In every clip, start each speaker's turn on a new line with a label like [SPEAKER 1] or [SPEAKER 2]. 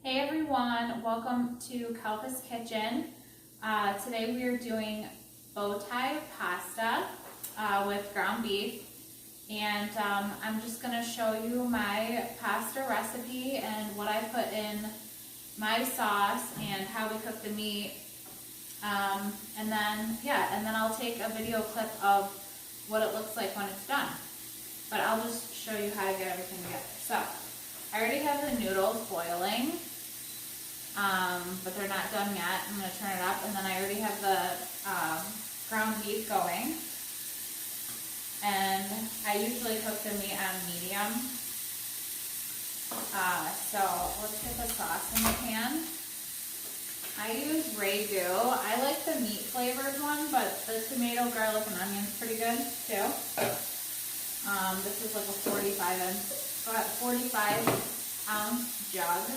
[SPEAKER 1] Hey everyone, welcome to Kalpa's Kitchen. Today we are doing bow tie pasta with ground beef, and I'm just going to show you my pasta recipe and what I put in my sauce and how we cook the meat, and then I'll take a video clip of what it looks like when it's done. But I'll just show you how to get everything together. So I already have the noodles boiling, but they're not done yet. I'm going to turn it up, and then I already have the ground beef going. And I usually cook the meat on medium. So let's get the sauce in the pan. I use Ragu. I like the meat flavored one, but the tomato, garlic, and onion is pretty good too. This is like a 45-ounce jug.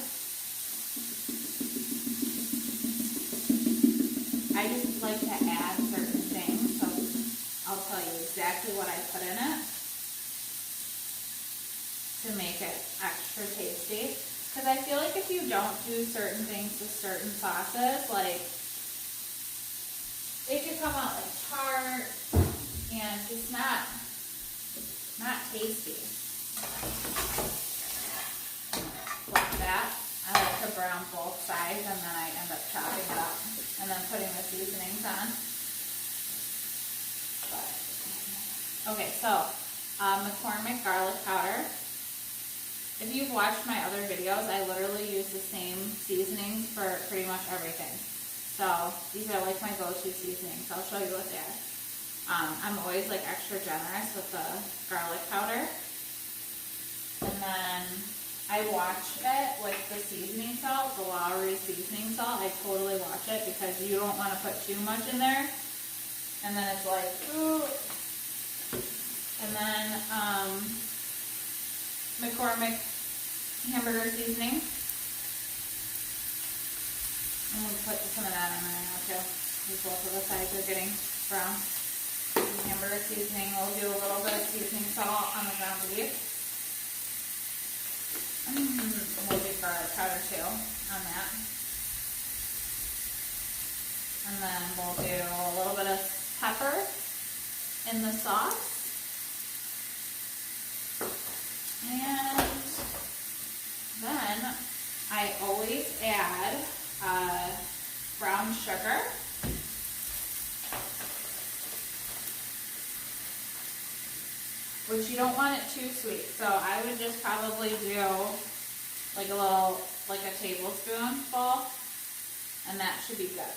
[SPEAKER 1] I just like to add certain things, so I'll tell you exactly what I put in it to make it extra tasty. Because I feel like if you don't do certain things with certain sauces, like, it could come out like tart and just not tasty. Like that. I like to brown both sides, and then I end up chopping it up and then putting the seasonings on. Okay, so McCormick garlic powder. If you've watched my other videos, I literally use the same seasonings for pretty much everything. So these are like my go-to seasonings. I'll show you what they are. I'm always like extra generous with the garlic powder. And then I watch it with the seasoning salt, the Lawry seasoning salt. I totally watch it because you don't want to put too much in there. And then it's like, ooh. And then McCormick Hamburger seasoning. I'm going to put some of that in there now too. These both of the sides are getting brown. Hamburger seasoning. We'll do a little bit of seasoning salt on the ground beef. We'll do garlic powder too on that. And then we'll do a little bit of pepper in the sauce. And then I always add brown sugar. Which you don't want it too sweet, so I would just probably do like a tablespoonful, and that should be good.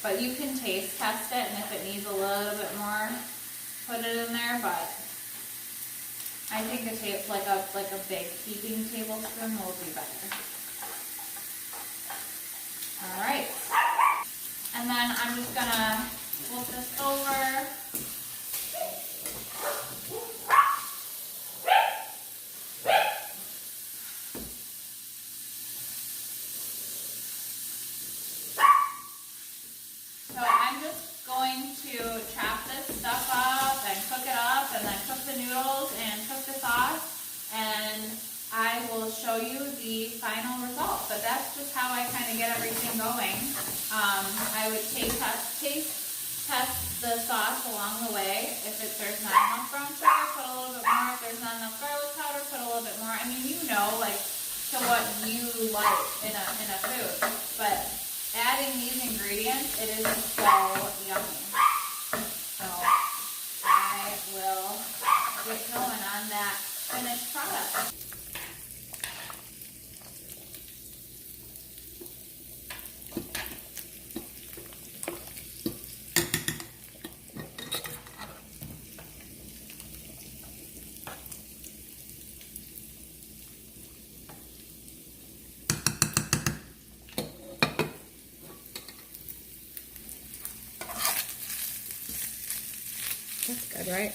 [SPEAKER 1] But you can taste test it, and if it needs a little bit more, put it in there. But I think like a big heaping tablespoon will be better. All right, and then I'm just gonna flip this over. Chop this stuff up and cook it up, and then cook the noodles and cook the sauce, and I will show you the final result. But that's just how I kind of get everything going. I would taste test the sauce along the way. If there's not enough brown sugar, put a little bit more. If there's not enough garlic powder, put a little bit more. I mean, you know, like, to what you like in a food. But adding these ingredients, it is so yummy. So I will get going on that finished product. That's good, right?